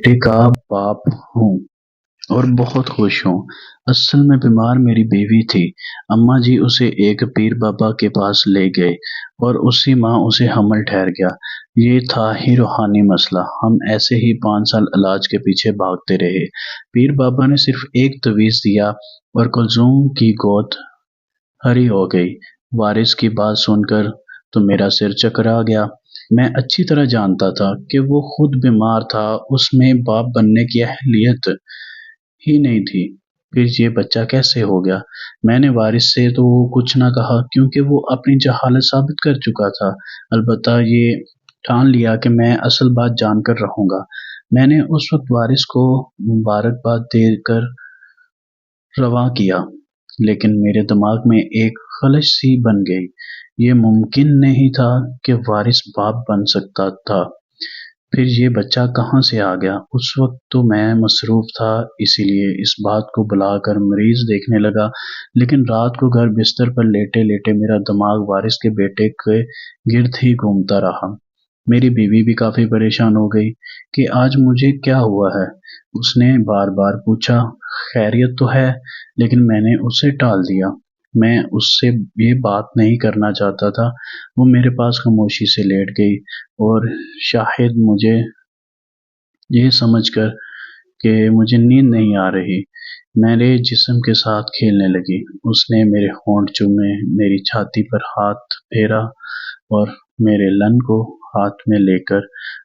بیٹے کا باپ ہوں اور بہت خوش ہوں۔ اصل میں بیمار میری بیوی تھی۔ اماں جی اسے ایک پیر بابا کے پاس لے گئے اور اسی ماہ اسے حمل ٹھہر گیا۔ یہ تھا ہی روحانی مسئلہ۔ ہم ایسے ہی 5 سال علاج کے پیچھے بھاگتے رہے۔ پیر بابا نے صرف ایک تعویذ دیا اور کلثوم کی گود ہری ہو گئی۔ وارث کی بات سن کر تو میرا سر چکرا گیا۔ میں اچھی طرح جانتا تھا کہ وہ خود بیمار تھا، اس میں باپ بننے کی اہلیت ہی نہیں تھی۔ پھر یہ بچہ کیسے ہو گیا؟ میں نے وارث سے تو کچھ نہ کہا کیونکہ وہ اپنی جہالت ثابت کر چکا تھا۔ البتہ یہ ٹھان لیا کہ میں اصل بات جان کر رہوں گا۔ میں نے اس وقت وارث کو مبارکباد دے کر رواں کیا، لیکن میرے دماغ میں ایک خلش سی بن گئی۔ یہ ممکن نہیں تھا کہ وارث باپ بن سکتا تھا۔ پھر یہ بچہ کہاں سے آ گیا؟ اس وقت تو میں مصروف تھا، اسی لیے اس بات کو بلا کر مریض دیکھنے لگا، لیکن رات کو گھر بستر پر لیٹے لیٹے میرا دماغ وارث کے بیٹے کے گرد ہی گھومتا رہا۔ میری بیوی بھی کافی پریشان ہو گئی کہ آج مجھے کیا ہوا ہے۔ اس نے بار بار پوچھا خیریت تو ہے، لیکن میں نے اسے ٹال دیا۔ میں اس سے یہ بات نہیں کرنا چاہتا تھا۔ وہ میرے پاس خاموشی سے لیٹ گئی اور شاہد مجھے یہ سمجھ کر کہ مجھے نیند نہیں آ رہی، میرے جسم کے ساتھ کھیلنے لگی۔ اس نے میرے ہونٹ چومے، میری چھاتی پر ہاتھ پھیرا اور میرے لن کو ہاتھ میں لے کر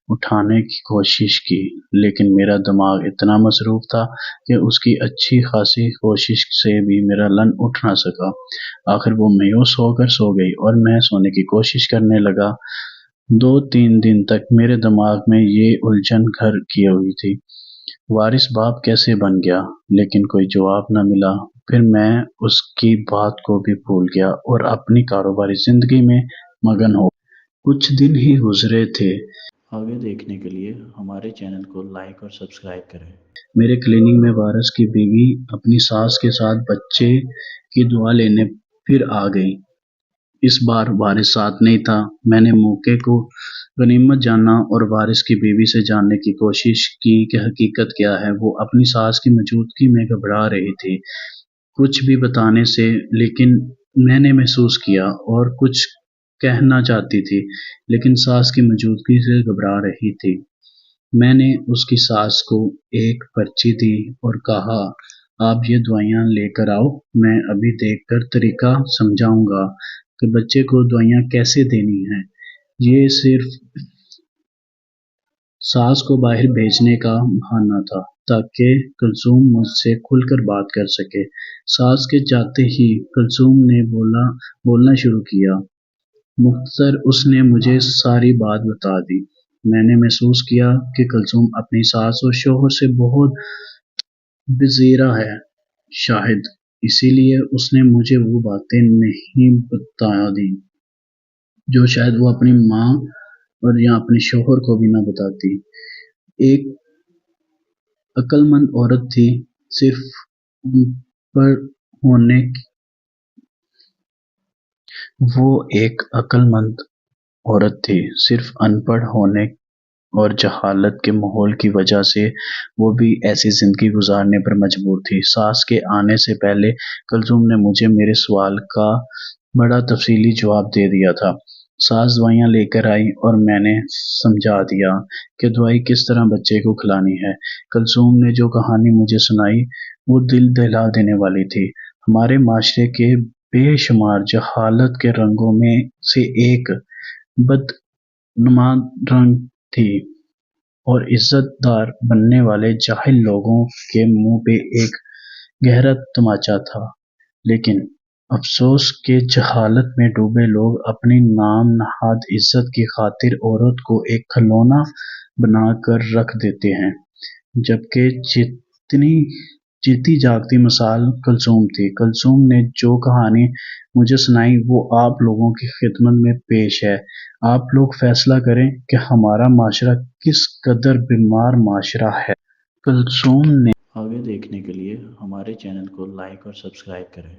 اٹھانے کی کوشش کی، لیکن میرا دماغ اتنا مصروف تھا کہ اس کی اچھی خاصی کوشش سے بھی میرا لن اٹھ نہ سکا۔ آخر وہ مایوس ہو کر سو گئی اور میں سونے کی کوشش کرنے لگا۔ 2-3 دن تک میرے دماغ میں یہ الجھن گھر کیے ہوئی تھی، وارث باپ کیسے بن گیا؟ لیکن کوئی جواب نہ ملا۔ پھر میں اس کی بات کو بھی بھول گیا اور اپنی کاروباری زندگی میں مگن ہو۔ کچھ دن ہی گزرے تھے۔ آگے دیکھنے کے لیے ہمارے چینل کو لائک اور سبسکرائب کریں۔ میرے کلینک میں وارث کی بیوی اپنی ساس کے ساتھ بچے کی دعا لینے پھر آ گئی۔ اس بار وارث ساتھ نہیں تھا۔ میں نے موقع کو غنیمت جانا اور وارث کی بیوی سے جاننے کی کوشش کی کہ حقیقت کیا ہے۔ وہ اپنی ساس کی موجودگی میں گھبرا رہی تھی، کچھ بھی بتانے سے، لیکن میں نے محسوس کیا، اور کچھ کہنا چاہتی تھی لیکن ساس کی موجودگی سے گھبرا رہی تھی۔ میں نے اس کی ساس کو ایک پرچی دی اور کہا آپ یہ دوائیاں لے کر آؤ، میں ابھی دیکھ کر طریقہ سمجھاؤں گا کہ بچے کو دوائیاں کیسے دینی ہیں۔ یہ صرف ساس کو باہر بھیجنے کا بہانہ تھا تاکہ کلثوم مجھ سے کھل کر بات کر سکے۔ ساس کے جاتے ہی کلثوم نے بولنا شروع کیا۔ مختصر اس نے مجھے ساری بات بتا دی۔ میں نے محسوس کیا کہ کلثوم اپنی ساس اور شوہر سے بہت بیزیرہ ہے شاہد، اسی لیے اس نے مجھے وہ باتیں نہیں بتا دیں جو شاید وہ اپنی ماں اور یا اپنے شوہر کو بھی نہ بتاتی۔ ایک عقل مند عورت تھی، صرف ان پڑھ ہونے وہ ایک عقل مند عورت تھی، صرف ان پڑھ ہونے اور جہالت کے ماحول کی وجہ سے وہ بھی ایسی زندگی گزارنے پر مجبور تھی۔ ساس کے آنے سے پہلے کلثوم نے مجھے میرے سوال کا بڑا تفصیلی جواب دے دیا تھا۔ ساس دوائیاں لے کر آئی اور میں نے سمجھا دیا کہ دوائی کس طرح بچے کو کھلانی ہے۔ کلثوم نے جو کہانی مجھے سنائی وہ دل دہلا دینے والی تھی۔ ہمارے معاشرے کے بے شمار جہالت کے رنگوں میں سے ایک بدنما رنگ تھی، اور عزت دار بننے والے جاہل لوگوں کے منہ پہ ایک گہرا تماچا تھا۔ لیکن افسوس کہ جہالت میں ڈوبے لوگ اپنی نام نہاد عزت کی خاطر عورت کو ایک کھلونا بنا کر رکھ دیتے ہیں، جبکہ جیتی جاگتی مثال کلثوم تھی۔ کلثوم نے جو کہانی مجھے سنائی وہ آپ لوگوں کی خدمت میں پیش ہے۔ آپ لوگ فیصلہ کریں کہ ہمارا معاشرہ کس قدر بیمار معاشرہ ہے۔ کلثوم نے آگے دیکھنے کے لیے ہمارے چینل کو لائک اور سبسکرائب کریں۔